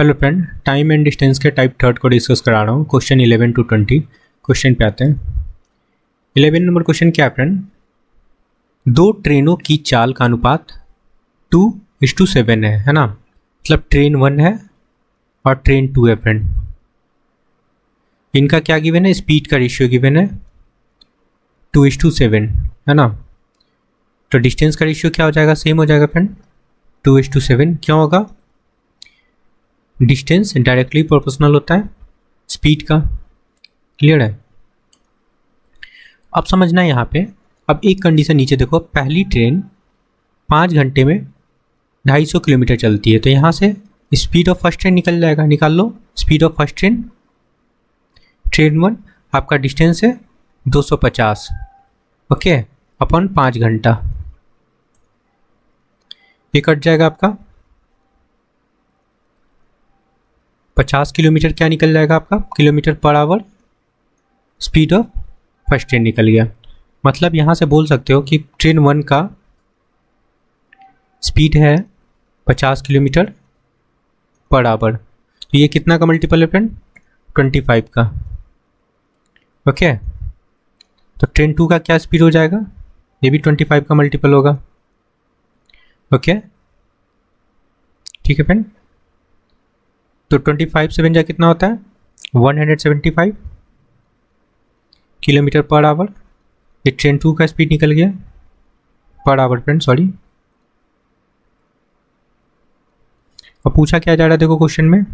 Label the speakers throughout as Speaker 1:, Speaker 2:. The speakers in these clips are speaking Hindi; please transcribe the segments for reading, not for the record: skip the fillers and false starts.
Speaker 1: Hello friend, time and distance के टाइप थर्ड को डिस्कस करा रहा हूँ। क्वेश्चन 11 to 20 क्वेश्चन पे आते हैं। 11 नंबर क्वेश्चन क्या है फ्रेंड? दो ट्रेनों की चाल का अनुपात 2:7 है ना। मतलब ट्रेन 1 है और ट्रेन 2 है फ्रेंड। इनका क्या गिवन है? स्पीड का रेशियो गिवन है 2:7 है ना। तो डिस्टेंस का रेशियो क्या हो जाएगा? सेम हो जाएगा फ्रेंड, 2:7। क्यों होगा? डिस्टेंस डायरेक्टली प्रोपोर्शनल होता है स्पीड का। क्लियर है? अब समझना है यहाँ पे। अब एक कंडीशन नीचे देखो, पहली ट्रेन 5 घंटे में 250 किलोमीटर चलती है, तो यहाँ से स्पीड ऑफ फर्स्ट ट्रेन निकल जाएगा। निकाल लो speed of first train. Train 1 आपका डिस्टेंस है 250 ओके अपन 5 घंटा। ये कट जाएगा आपका 50 किलोमीटर। क्या निकल जाएगा आपका? Kilometre per hour. Speed of first train निकल गया। मतलब यहाँ से बोल सकते हो कि ट्रेन 1 का स्पीड है 50 किलोमीटर पर आवर। तो ये कितना का मल्टीपल है फ्रेंड? 25 का। ओके, तो ट्रेन 2 का क्या स्पीड हो जाएगा? ये भी 25 का मल्टीपल होगा। ओके ठीक है फ्रेंड। तो 25 से बन जाए कितना होता है? 175 किलोमीटर पर आवर। ये ट्रेन 2 का स्पीड निकल गया पर आवर फ्रेंड, सॉरी। अब पूछा क्या जा रहा है देखो क्वेश्चन में,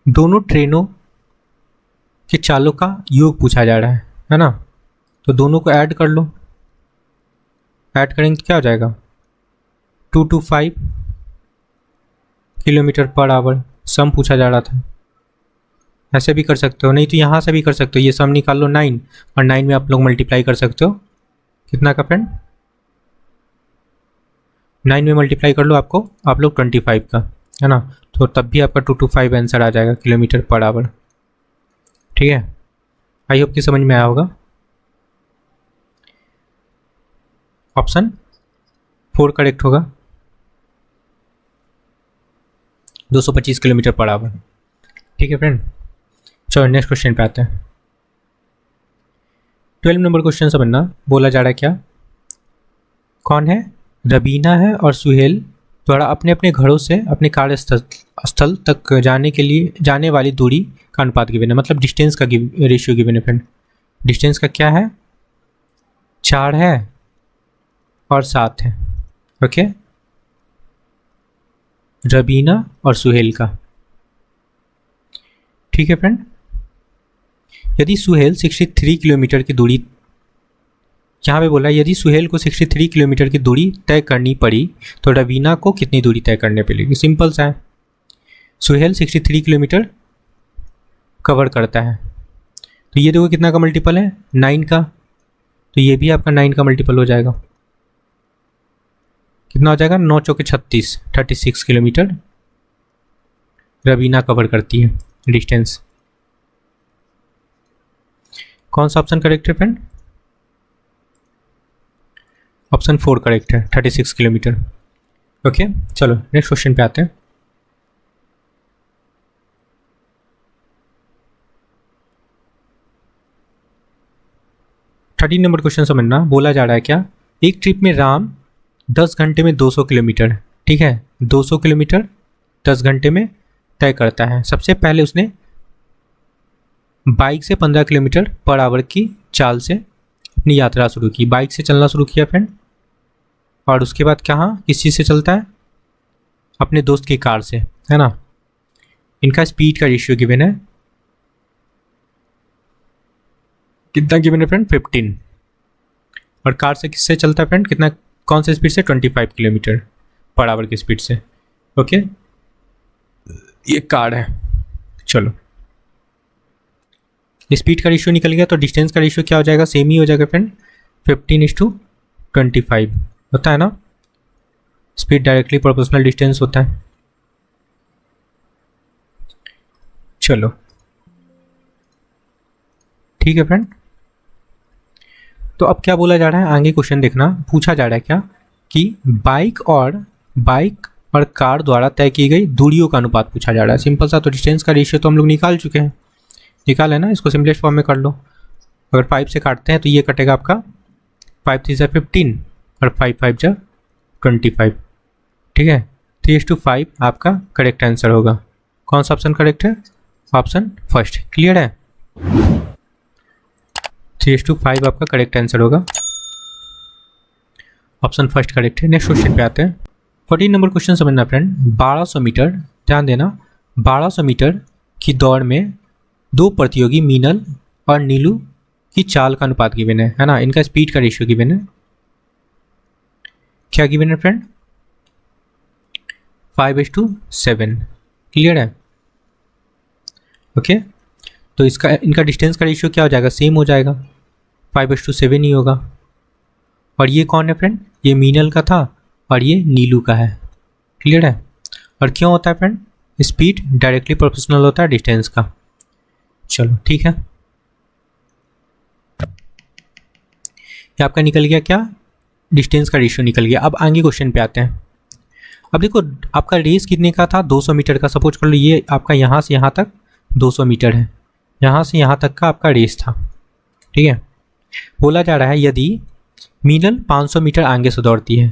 Speaker 1: दोनों ट्रेनों के चालों का योग पूछा जा रहा है ना। तो दोनों को ऐड कर लो। ऐड करेंगे तो क्या हो जाएगा? 225 किलोमीटर पर आवर। सम पूछा जा रहा था। ऐसे भी कर सकते हो, नहीं तो यहाँ से भी कर सकते हो। ये सम निकाल लो 9 और 9 में आप लोग मल्टीप्लाई कर सकते हो। कितना का फ्रेंड? 9 में मल्टीप्लाई कर लो आपको, आप लोग 25 का है ना। तो तब भी आपका 225 आंसर आ जाएगा किलोमीटर पर आवर। ठीक है, आई होप कि समझ में आया होगा। ऑप्शन 4 करेक्ट होगा, 225 किलोमीटर पर आवर। ठीक है फ्रेंड, चलो नेक्स्ट क्वेश्चन पे आते हैं। 12 नंबर क्वेश्चन समझना। बोला जा रहा है क्या? कौन है? रबीना है और सुहेल द्वारा अपने अपने घरों से अपने कार्यस्थल तक जाने वाली दूरी का अनुपात गिवन है। मतलब डिस्टेंस का रेशियो गिवन है फ्रेंड। डिस्टेंस का क्या है? 4 है और 7 है। ओके, रबीना और सुहेल का। ठीक है फ्रेंड, यदि सुहेल 63 किलोमीटर की दूरी, यहाँ पे बोला यदि सुहेल को 63 किलोमीटर की दूरी तय करनी पड़ी तो रवीना को कितनी दूरी तय करनी पड़ेगी? सिंपल सा है। सुहेल 63 किलोमीटर कवर करता है, तो ये देखो कितना का मल्टीपल है? 9 का। तो ये भी आपका 9 का मल्टीपल हो जाएगा। कितना हो जाएगा? 9 चौके 36, 36 किलोमीटर रवीना कवर करती है डिस्टेंस। कौन सा ऑप्शन करेक्ट है फ्रेंड? ऑप्शन 4 करेक्ट है, 36 किलोमीटर। ओके चलो नेक्स्ट क्वेश्चन पे आते हैं। थर्टीन नंबर क्वेश्चन समझना। बोला जा रहा है क्या? एक ट्रिप में राम 10 घंटे में 200 किलोमीटर, ठीक है, 200 किलोमीटर 10 घंटे में तय करता है। सबसे पहले उसने बाइक से 15 किलोमीटर पर आवर की चाल से अपनी यात्रा शुरू की। बाइक से चलना शुरू किया फ्रेंड, और उसके बाद कहाँ किस चीज़ से चलता है? अपने दोस्त की कार से, है ना। इनका स्पीड का रेशियो गिवन है। कितना गिवन है फ्रेंड? 15। और कार से किससे चलता है फ्रेंड? कितना, कौन से स्पीड से? 25 किलोमीटर पर आवर की स्पीड से। ओके, ये कार है। चलो स्पीड का रेशियो निकल गया, तो डिस्टेंस का रेशियो क्या हो जाएगा? सेम ही हो जाएगा फ्रेंड, 15:25 होता है ना। स्पीड डायरेक्टली प्रोपोर्शनल डिस्टेंस होता है। चलो ठीक है फ्रेंड। तो अब क्या बोला जा रहा है? आगे क्वेश्चन देखना। पूछा जा रहा है क्या कि बाइक और कार द्वारा तय की गई दूरियों का अनुपात पूछा जा रहा है। सिंपल सा, तो डिस्टेंस का रेशियो तो हम लोग निकाल चुके हैं, निकाल है ना, इसको सिंपलेस्ट फॉर्म में कर लो। अगर 5 से काटते हैं तो ये कटेगा आपका 5 3 15 और 5 5 25, ठीक है। 3:5 आपका करेक्ट आंसर होगा। कौन सा ऑप्शन करेक्ट है? Option first. क्लियर है? 3:5 आपका करेक्ट आंसर होगा, ऑप्शन फर्स्ट करेक्ट है। नेक्स्ट क्वेश्चन पे आते हैं। 14 नंबर क्वेश्चन समझना फ्रेंड। 1200 मीटर, ध्यान देना, 1200 मीटर की दौड़ में दो प्रतियोगी मीनल और नीलू की चाल का अनुपात गिवन है ना, इनका स्पीड का रेशियो गिवन है। क्या गिवन है फ्रेंड? 5:7। क्लियर है? ओके, तो इसका इनका डिस्टेंस का रेशियो क्या हो जाएगा? सेम हो जाएगा, 5:7 ही होगा। और ये कौन है फ्रेंड? ये मीनल का था और ये नीलू का है। क्लियर है? और क्यों होता है फ्रेंड? स्पीड डायरेक्टली प्रोपोर्शनल होता है डिस्टेंस का। चलो ठीक है, ये आपका निकल गया क्या? डिस्टेंस का रेशियो निकल गया। अब आगे क्वेश्चन पे आते हैं। अब देखो, आपका रेस कितने का था? 200 मीटर का। सपोज कर लो ये आपका यहाँ से यहाँ तक 200 मीटर है, यहाँ से यहाँ तक का आपका रेस था, ठीक है। बोला जा रहा है यदि मीनल 500 मीटर आगे से दौड़ती है,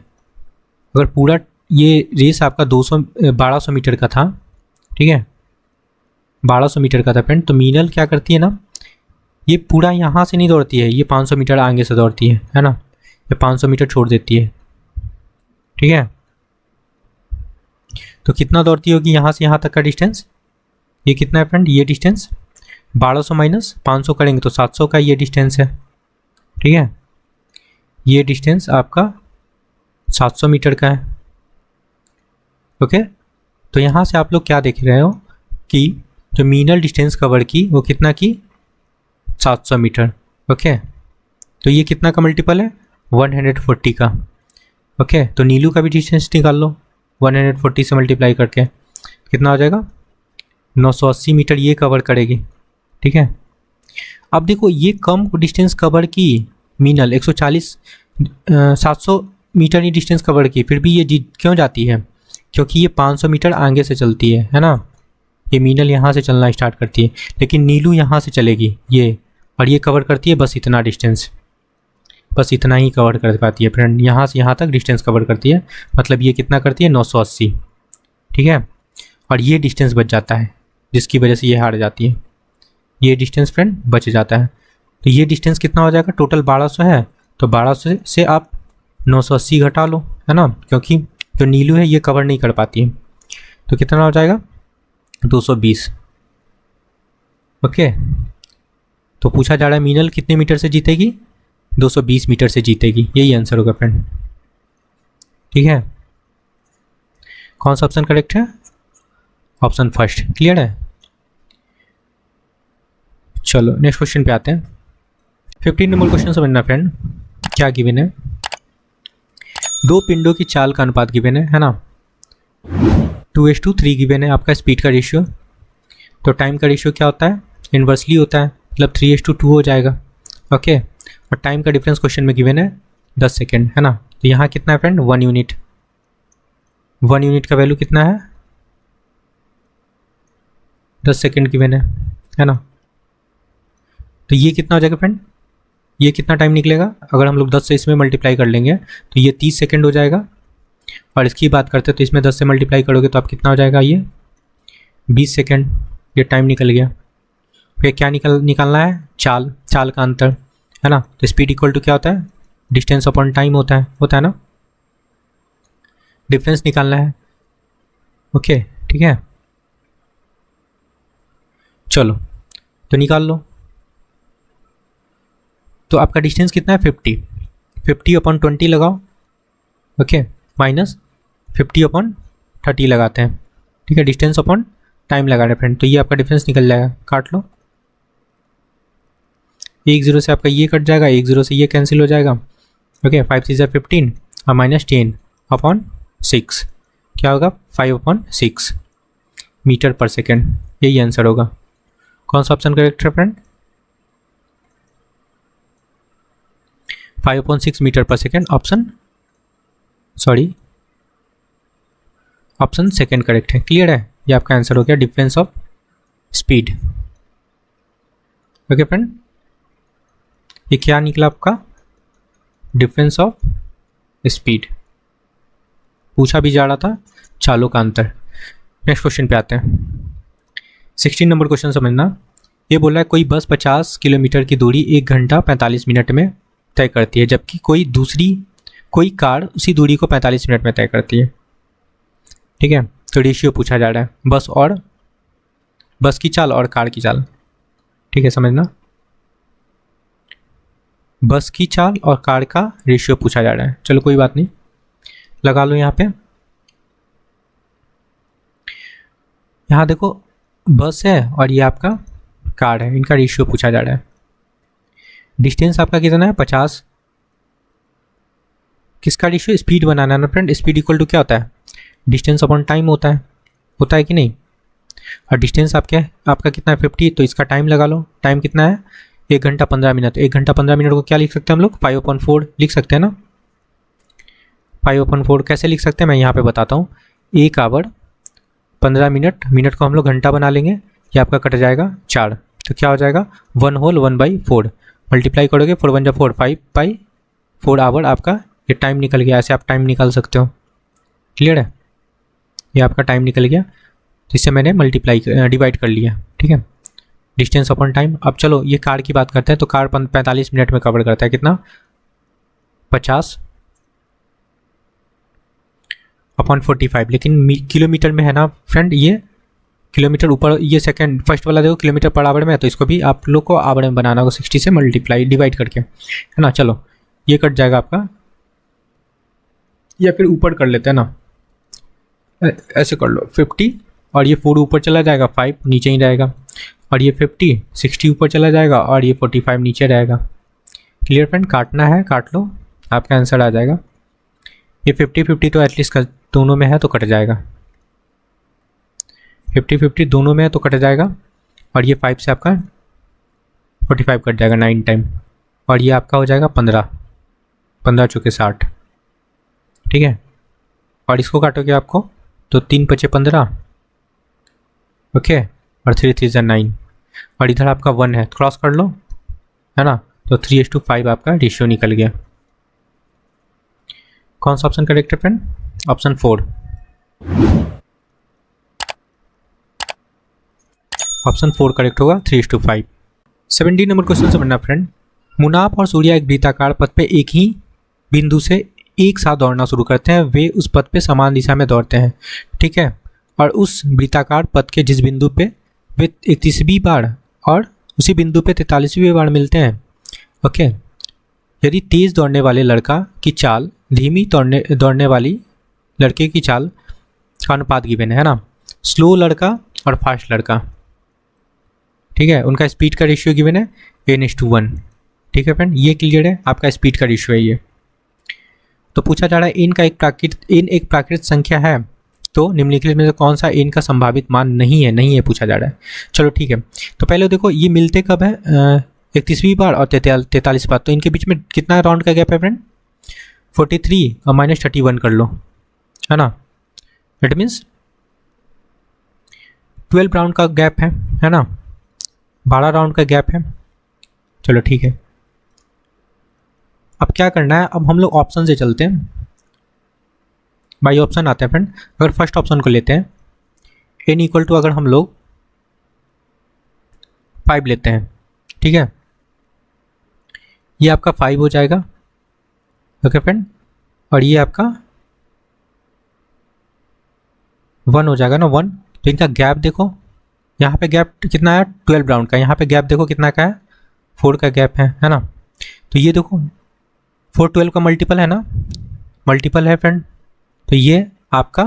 Speaker 1: अगर पूरा ये रेस आपका 1200 मीटर का था, ठीक है, 1200 मीटर का था फ्रेंड, तो मीनल क्या करती है ना, ये पूरा यहाँ से नहीं दौड़ती है, ये 500 मीटर आगे से दौड़ती है ना, ये 500 मीटर छोड़ देती है, ठीक है। तो कितना दौड़ती होगी यहाँ से यहाँ तक का डिस्टेंस? ये कितना है फ्रेंड? ये डिस्टेंस 1200 माइनस 500 करेंगे तो 700 का ये डिस्टेंस है, ठीक है। ये डिस्टेंस आपका 700 मीटर का है। ओके, तो यहाँ से आप लोग क्या देख रहे हो कि जो मीनल डिस्टेंस कवर की वो कितना की? 700 मीटर। ओके, तो ये कितना का मल्टीपल है? 140 का। ओके, तो नीलू का भी डिस्टेंस निकाल लो 140 से मल्टीप्लाई करके, कितना हो जाएगा? 980 मीटर ये कवर करेगी, ठीक है। अब देखो, ये कम डिस्टेंस कवर की मीनल 700 मीटर ही डिस्टेंस कवर की, फिर भी ये जीत क्यों जाती है? क्योंकि ये 500 मीटर आगे से चलती है ना। ये मीनल यहाँ से चलना स्टार्ट करती है, लेकिन नीलू यहाँ से चलेगी ये, और ये कवर करती है बस इतना डिस्टेंस, बस इतना ही कवर कर पाती है फ्रेंड, यहाँ से यहाँ तक डिस्टेंस कवर करती है। मतलब ये कितना करती है? 980, ठीक है। और ये डिस्टेंस बच जाता है, जिसकी वजह से ये हार जाती है। ये डिस्टेंस फ्रेंड बच जाता है। तो ये डिस्टेंस कितना हो जाएगा? टोटल 1200 है, तो 1200 से आप 980 घटा लो, है ना, क्योंकि जो नीलू है ये कवर नहीं कर पाती है। तो कितना हो जाएगा? 220। ओके, तो पूछा जा रहा है मीनल कितने मीटर से जीतेगी? 220 मीटर से जीतेगी, यही आंसर होगा फ्रेंड, ठीक है। कौन सा ऑप्शन करेक्ट है? Option first. क्लियर है? चलो नेक्स्ट क्वेश्चन पे आते हैं। 15 नंबर क्वेश्चन समझना फ्रेंड। क्या गिवन है? दो पिंडों की चाल का अनुपात गिवन है ना, 2:3 गिवन है आपका स्पीड का रेशियो। तो टाइम का रेशियो क्या होता है? इन्वर्सली होता है, मतलब 3:2 हो जाएगा। ओके, और टाइम का डिफरेंस क्वेश्चन में गिवन है 10 सेकेंड, है ना। तो यहाँ कितना है फ्रेंड? 1 यूनिट। 1 यूनिट का वैल्यू कितना है? 10 सेकेंड गिवन है ना। तो ये कितना हो जाएगा फ्रेंड? ये कितना टाइम निकलेगा? अगर हम लोग 10 से इसमें मल्टीप्लाई कर लेंगे तो ये 30 सेकेंड हो जाएगा। और इसकी बात करते हैं तो इसमें 10 से मल्टीप्लाई करोगे तो आप कितना हो जाएगा? ये 20 सेकेंड। ये टाइम निकल गया। फिर क्या निकालना है? चाल का अंतर, है ना। तो स्पीड इक्वल टू क्या होता है? डिस्टेंस अपॉन टाइम होता है ना। डिफरेंस निकालना है। ओके, ठीक है, चलो तो निकाल लो। तो आपका डिस्टेंस कितना है? 50 अपॉन 20 लगाओ। ओके, माइनस 50/30 लगाते हैं, ठीक है। डिस्टेंस अपॉन टाइम लगा रहे हैं फ्रेंड, तो ये आपका डिफरेंस निकल जाएगा। काट लो, 1 0 से आपका ये कट जाएगा, 1 0 से ये कैंसिल हो जाएगा। ओके, 5 3 15 और -10/6 क्या होगा? 5/6 मीटर पर सेकेंड, यही आंसर होगा। कौन सा ऑप्शन करेक्ट है फ्रेंड? 5/6 मीटर पर सेकेंड। ऑप्शन सेकेंड करेक्ट है। क्लियर है, ये आपका आंसर हो गया difference of speed. Okay friend, ये क्या निकला आपका? Difference of speed. पूछा भी जा रहा था चालों का अंतर। नेक्स्ट क्वेश्चन पे आते हैं। 16 नंबर क्वेश्चन समझना। ये बोल रहा है कोई बस 50 किलोमीटर की दूरी 1 घंटा 45 मिनट में तय करती है, जबकि कोई कार उसी दूरी को 45 मिनट में तय करती है। ठीक है, तो रेशियो पूछा जा रहा है बस की चाल और कार की चाल। ठीक है, समझना, बस की चाल और कार का रेशियो पूछा जा रहा है। चलो कोई बात नहीं, लगा लो यहाँ पे। यहाँ देखो बस है और ये आपका कार है, इनका रेशियो पूछा जा रहा है। डिस्टेंस आपका कितना है? 50। किसका रेशियो? स्पीड बनाना है ना फ्रेंड। स्पीड इक्वल टू क्या होता है? डिस्टेंस अपॉन टाइम होता है कि नहीं? और डिस्टेंस आपका कितना है? 50, तो इसका टाइम लगा लो। टाइम कितना है? 1 घंटा 15 मिनट। 1 घंटा 15 मिनट को क्या लिख सकते हैं हम लोग? 5/4 लिख सकते हैं ना। 5/4 कैसे लिख सकते हैं मैं यहाँ पे बताता हूँ। 1 आवर 15 मिनट को हम लोग घंटा बना लेंगे, ये आपका कट जाएगा 4, तो क्या हो जाएगा 1 होल 1/4। मल्टीप्लाई करोगे 4 1 4, 5/4 आवर आपका ये टाइम निकल गया। ऐसे आप टाइम निकाल सकते हो। क्लियर है, ये आपका टाइम निकल गया, तो इससे मैंने डिवाइड कर लिया। ठीक है, डिस्टेंस अपॉन टाइम। अब चलो ये कार की बात करते हैं, तो कार 45 मिनट में कवर करता है कितना? 50/45। लेकिन किलोमीटर में है ना फ्रेंड, ये किलोमीटर ऊपर, ये सेकंड फर्स्ट वाला देखो किलोमीटर पर आवर में है, तो इसको भी आप लोग को आवर में बनाना होगा 60 से डिवाइड करके, है ना। चलो ये कट जाएगा आपका, या फिर ऊपर कर लेते हैं ना, ऐसे कर लो 50, और ये 4 ऊपर चला जाएगा, 5 नीचे ही रहेगा, और ये 60 ऊपर चला जाएगा, और ये 45 नीचे रहेगा। क्लियर फ्रेंड, काटना है काट लो, आपका आंसर आ जाएगा। ये 50-50 तो एटलीस्ट दोनों में है तो कट जाएगा, 50-50 दोनों में है तो कट जाएगा, और ये 5 से आपका 45 कट जाएगा 9 टाइम, और ये आपका हो जाएगा 15 चौके 60। ठीक है, और इसको काटोगे आपको तो 3 5 15, ओके, और 3 3 9, और इधर आपका 1 है, क्रॉस कर लो, है ना, तो 3:5 आपका रेशियो निकल गया। कौन सा ऑप्शन करेक्ट है फ्रेंड? ऑप्शन 4, ऑप्शन 4 करेक्ट होगा, 3:5। 17 नंबर क्वेश्चन से बनना फ्रेंड। मुनाफ और सूर्या एक वृत्ताकार पथ पे एक ही बिंदु से एक साथ दौड़ना शुरू करते हैं। वे उस पथ पे समान दिशा में दौड़ते हैं, ठीक है, और उस वृत्ताकार पथ के जिस बिंदु पे वे 31वीं बार और उसी बिंदु पे 43वीं बार मिलते हैं, ओके। यदि तेज दौड़ने वाले लड़का की चाल धीमी दौड़ने वाली लड़के की चाल का अनुपात गिवन है ना, स्लो लड़का और फास्ट लड़का, ठीक है, उनका स्पीड का रेशियो गिवन है n:1। ठीक है फ्रेंड, ये क्लियर है, आपका स्पीड का रेशियो है ये। तो पूछा जा रहा है n एक प्राकृतिक संख्या है, तो निम्नलिखित में से कौन सा n का संभावित मान नहीं है पूछा जा रहा है। चलो ठीक है, तो पहले देखो ये मिलते कब है, 31वीं बार और 43 बार, तो इनके बीच में कितना राउंड का गैप है फ्रेंड? 43 और -31 कर लो, है ना, इट मीन्स 12 राउंड का गैप है ना, 12 राउंड का गैप है। चलो ठीक है, अब क्या करना है, अब हम लोग ऑप्शन से चलते हैं, बाई ऑप्शन आते हैं फ्रेंड। अगर फर्स्ट ऑप्शन को लेते हैं, n अगर हम लोग 5 लेते हैं, ठीक है, ये आपका 5 हो जाएगा, ओके फ्रेंड, और ये आपका 1 हो जाएगा ना, 1। तो इनका गैप देखो, यहाँ पे गैप कितना है 12 राउंड का, यहाँ पे गैप देखो कितना का है 4 का गैप है ना। तो ये देखो 4 12 का मल्टीपल है ना, मल्टीपल है फ्रेंड, तो ये आपका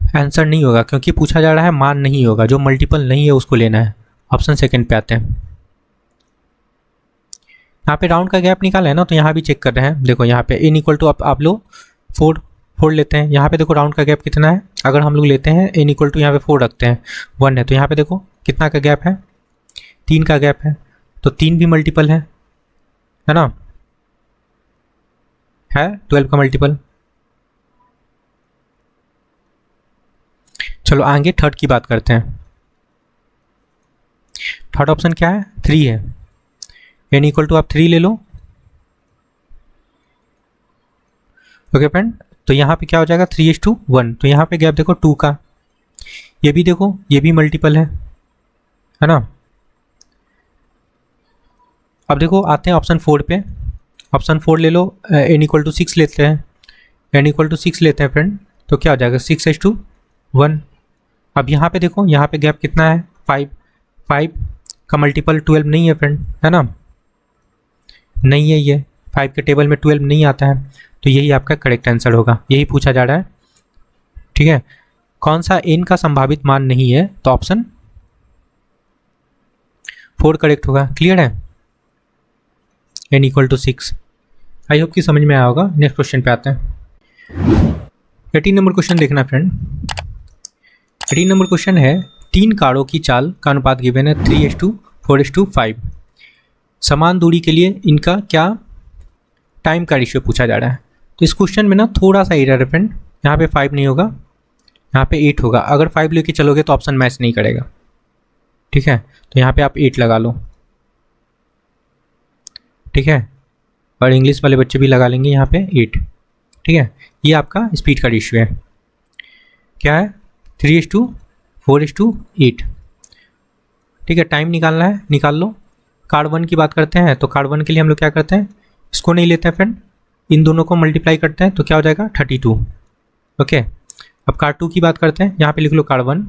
Speaker 1: आंसर नहीं होगा, क्योंकि पूछा जा रहा है मान नहीं होगा, जो मल्टीपल नहीं है उसको लेना है। ऑप्शन सेकंड पे आते हैं, यहाँ पे राउंड का गैप निकाला है ना, तो यहाँ भी चेक कर रहे हैं। देखो यहाँ पे n आप लोग 4 लेते हैं, यहाँ पे देखो राउंड का गैप कितना है, अगर हम लोग लेते हैं n यहाँ पे 4 रखते हैं, 1 है, तो यहाँ पे देखो कितना का गैप है, 3 का गैप है, तो 3 भी मल्टीपल है ना, है 12 का मल्टीपल, चलो आगे थर्ड की बात करते हैं। थर्ड ऑप्शन क्या है? 3 है। n इक्वल टू आप 3 ले लो। ओके फ्रेंड, तो यहाँ पे क्या हो जाएगा 3:1। तो यहाँ पे गैप देखो 2 का, ये भी देखो ये भी मल्टीपल है ना। अब देखो आते हैं ऑप्शन 4 पे। ऑप्शन 4 ले लो, n इक्वल टू 6 लेते हैं। n इक्वल टू 6 लेते हैं फ्रेंड, तो क्या हो जाएगा 6:1। अब यहाँ पे देखो, यहाँ पे गैप कितना है? 5। 5 का मल्टीपल 12 नहीं है फ्रेंड, है ना, नहीं है, ये 5 के टेबल में 12 नहीं आता है। तो यही आपका करेक्ट आंसर होगा, यही पूछा जा रहा है। ठीक है, कौन सा n का संभावित मान नहीं है? तो ऑप्शन 4 करेक्ट होगा। क्लियर है, n equal to 6। I hope कि समझ में आया होगा। नेक्स्ट क्वेश्चन पे आते हैं। 18 नंबर क्वेश्चन देखना फ्रेंड। 18 नंबर क्वेश्चन है, 3 कारों की चाल का अनुपात गिवन है 3:4:5। समान दूरी के लिए इनका क्या टाइम का रेशियो पूछा जा रहा है। तो इस क्वेश्चन में ना थोड़ा सा एरर है फ्रेंड, यहाँ पे 5 नहीं होगा, यहाँ पे 8 होगा। अगर 5 लेके चलोगे तो ऑप्शन मैच नहीं करेगा। ठीक है, तो यहाँ पे आप 8 लगा लो। ठीक है, और इंग्लिश वाले बच्चे भी लगा लेंगे यहाँ पे 8। ठीक है, ये आपका स्पीड का रेशियो है। क्या है? 3:4:8। ठीक है, टाइम निकालना है, निकाल लो। कार 1 की बात करते हैं, तो कार 1 के लिए हम लोग क्या करते हैं, इसको नहीं लेते हैं फ्रेंड, इन दोनों को मल्टीप्लाई करते हैं, तो क्या हो जाएगा 32। ओके, अब कार 2 की बात करते हैं, यहाँ पे लिख लो कार 1।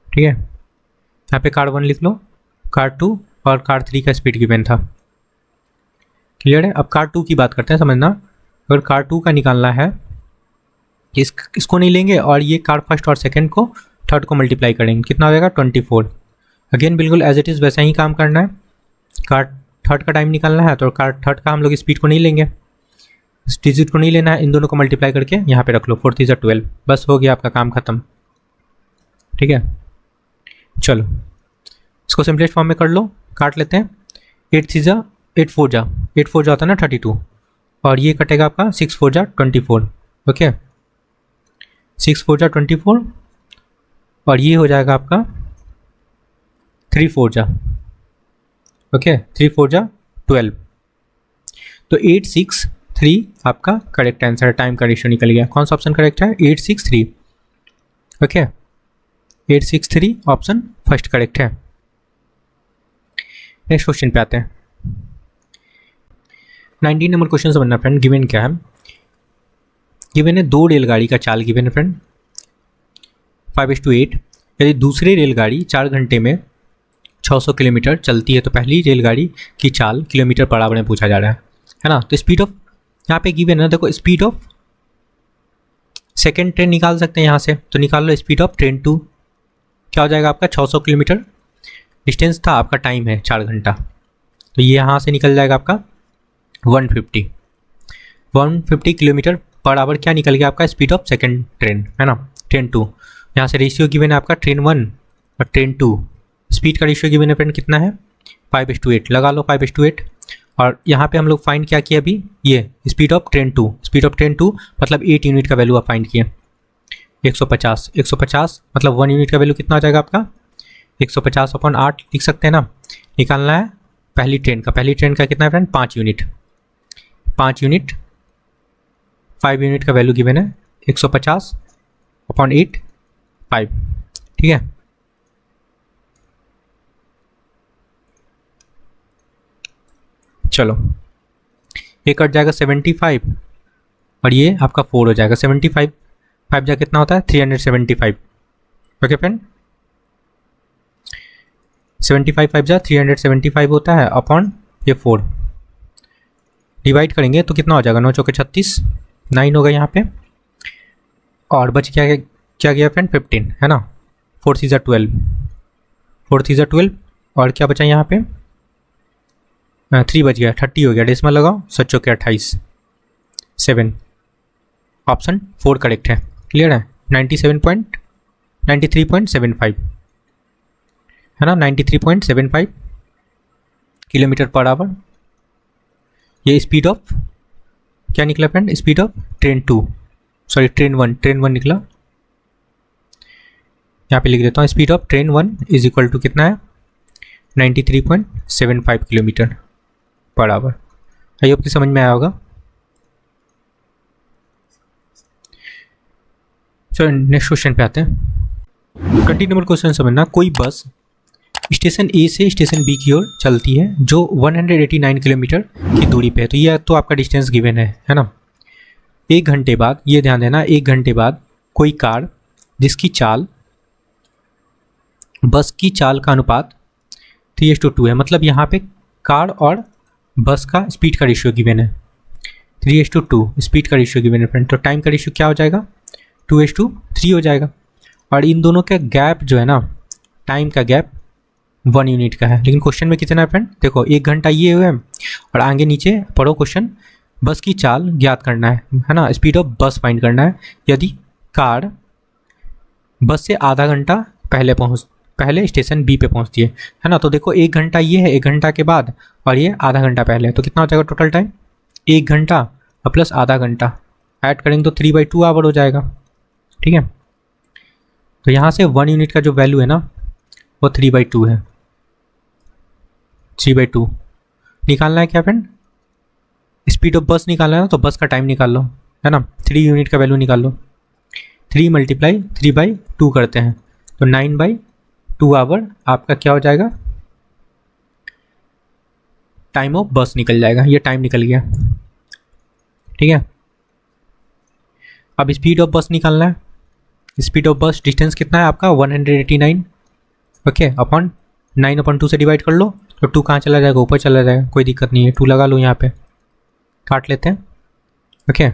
Speaker 1: ठीक है, यहाँ पे कार 1 लिख लो, कार 2 और कार 3 का स्पीड गिवन था। क्लियर है। अब कार 2 की बात करते हैं, समझना, अगर कार 2 का निकालना है, इसको नहीं लेंगे और ये कार फर्स्ट और सेकंड को थर्ड को मल्टीप्लाई करेंगे, कितना हो जाएगा 24। अगेन बिल्कुल एज इट इज़ वैसा ही काम करना है। कार थर्ड का टाइम निकालना है, तो कार थर्ड का हम लोग स्पीड को नहीं लेंगे, इस डिजिट को नहीं लेना है, इन दोनों को मल्टीप्लाई करके यहाँ पे रख लो, 4 3 12। बस हो गया आपका काम खत्म। ठीक है, चलो इसको सिंपलेस्ट फॉर्म में कर लो, काट लेते हैं। 8 3 8 4 8 4 होता है ना 32, और ये कटेगा आपका 6 4 24। ओके, 6 4 24, और ये हो जाएगा आपका 3 4 ओके, 3 4 12। तो 8 6 3 आपका करेक्ट आंसर है। टाइम का रेशियो निकल गया। कौन सा ऑप्शन करेक्ट है? 8 6 3। ओके, 8 6 3 ऑप्शन फर्स्ट करेक्ट है। नेक्स्ट क्वेश्चन पे आते हैं। 19 नंबर क्वेश्चन समझना फ्रेंड। गिवन क्या है? गिवन है 2 रेलगाड़ी का चाल गिवन है फ्रेंड 5:8। यदि दूसरी रेलगाड़ी 4 घंटे में 600 किलोमीटर चलती है तो पहली रेलगाड़ी की चाल किलोमीटर पर आवर में पूछा जा रहा है ना। तो स्पीड ऑफ यहाँ पे गिवन है ना, देखो स्पीड ऑफ सेकेंड ट्रेन निकाल सकते हैं यहाँ से, तो निकाल लो स्पीड ऑफ ट्रेन 2। क्या हो जाएगा आपका 600 किलोमीटर डिस्टेंस था, आपका टाइम है 4 घंटा, तो ये यहाँ से निकल जाएगा आपका 150 किलोमीटर पर आवर। क्या निकल गया आपका? स्पीड ऑफ सेकेंड ट्रेन, है ना, ट्रेन 2। यहाँ से रेशियो गिवन है आपका ट्रेन 1 और ट्रेन 2। स्पीड का रेशियो गिवन है फ्रेंड कितना है? 5:8 लगा लो, 5:8। और यहाँ पे हम लोग फाइंड क्या किया अभी? ये speed of train 2। Speed of train 2 मतलब 8 यूनिट का वैल्यू आप फाइंड किए। 150 मतलब 1 यूनिट का वैल्यू कितना हो जाएगा आपका? 150/8 लिख सकते हैं ना। निकालना है पहली ट्रेन का। पहली ट्रेन का कितना है फ्रेंड? 5 यूनिट। 5 यूनिट 5 यूनिट का वैल्यू गिवन है 150/8 5। ठीक है, चलो ये कट जाएगा 75 और ये आपका 4 हो जाएगा 75। 5 जा कितना होता है? 375। ओके फ्रेंड, 75 5 जा 375 होता है अपॉन ये 4। डिवाइड करेंगे तो कितना हो जाएगा? 9 चौके 36, 9 होगा यहाँ पे, और बच क्या गया फ्रेंड? 15, है ना। 4 3 12, 4 3 12, और क्या बचा यहाँ पे? 3 बच गया, 30 हो गया। डेसिमल लगाओ, 7 चौके 28, 7। ऑप्शन 4 करेक्ट है। क्लियर है। 93.75 है ना, 93.75 किलोमीटर पर आवर। ये स्पीड ऑफ क्या निकला friend? Speed of train 2, sorry train 1 निकला। यहाँ पे लिख देता हूँ, speed of train 1 is equal to कितना है 93.75 किलोमीटर पर आवर। आई होप कि समझ में आया होगा। चलो नेक्स्ट क्वेश्चन पे आते हैं। 20 नंबर क्वेश्चन समझना, कोई बस स्टेशन ए से स्टेशन बी की ओर चलती है जो 189 किलोमीटर की दूरी पे है। तो ये तो आपका डिस्टेंस गिवन है ना। एक घंटे बाद, ये ध्यान देना, एक घंटे बाद कोई कार जिसकी चाल बस की चाल का अनुपात 3:2 है, मतलब यहाँ पे कार और बस का स्पीड का रेशियो गिवन है 3:2 स्पीड का रेशियो गिवन है फ्रेंड। तो टाइम का रेशियो क्या हो जाएगा 2:3 हो जाएगा। और इन दोनों का गैप जो है ना, टाइम का गैप 1 यूनिट का है। लेकिन क्वेश्चन में कितना है फ्रेंड, देखो 1 घंटा ये है और आगे नीचे पढ़ो क्वेश्चन, बस की चाल ज्ञात करना है ना, स्पीड ऑफ बस फाइंड करना है यदि कार बस से आधा घंटा पहले स्टेशन बी पे पहुंचती है ना। तो देखो 1 घंटा ये है, 1 घंटा के बाद और ये आधा घंटा पहले, तो कितना हो जाएगा टोटल टाइम 1 घंटा और प्लस आधा घंटा ऐड करेंगे तो 3/2 आवर हो जाएगा। ठीक है, तो यहाँ से 1 यूनिट का जो वैल्यू है ना वो 3/2 है। 3/2 निकालना है क्या फ्रेंड, स्पीड ऑफ बस निकालना है ना, तो बस का टाइम निकाल लो है ना। 3 यूनिट का वैल्यू निकाल लो, 3 × 3/2 करते हैं तो 9/2 आवर आपका क्या हो जाएगा, टाइम ऑफ बस निकल जाएगा। ये टाइम निकल गया। ठीक है, अब स्पीड ऑफ बस निकालना है। स्पीड ऑफ बस डिस्टेंस कितना है आपका 189, ओके, अपॉन 9/2 से डिवाइड कर लो तो 2 कहाँ चला जाएगा, ऊपर चला जाएगा, कोई दिक्कत नहीं है, 2 लगा लो यहाँ पे, काट लेते हैं। ओके,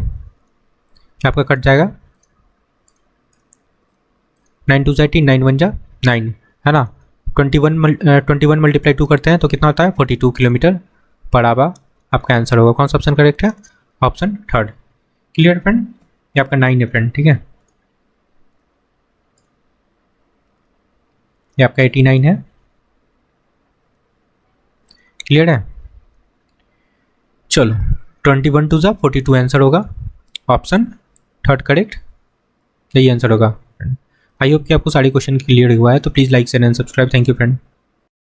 Speaker 1: आपका कट जाएगा 9 2 18, 9 1 9 है ना। 21 × 2 करते हैं तो कितना होता है 42 किलोमीटर पर आवर आपका आंसर होगा। कौन सा ऑप्शन करेक्ट है, ऑप्शन 3। क्लियर फ्रेंड, ये आपका 9 है फ्रेंड। ठीक है, ये आपका 89 है। क्लियर है, चलो 21 2 42 आंसर होगा, ऑप्शन 3 करेक्ट, यही आंसर होगा। आई होप कि आपको सारे क्वेश्चन क्लियर हुआ है। तो please like share and subscribe. Thank you friend.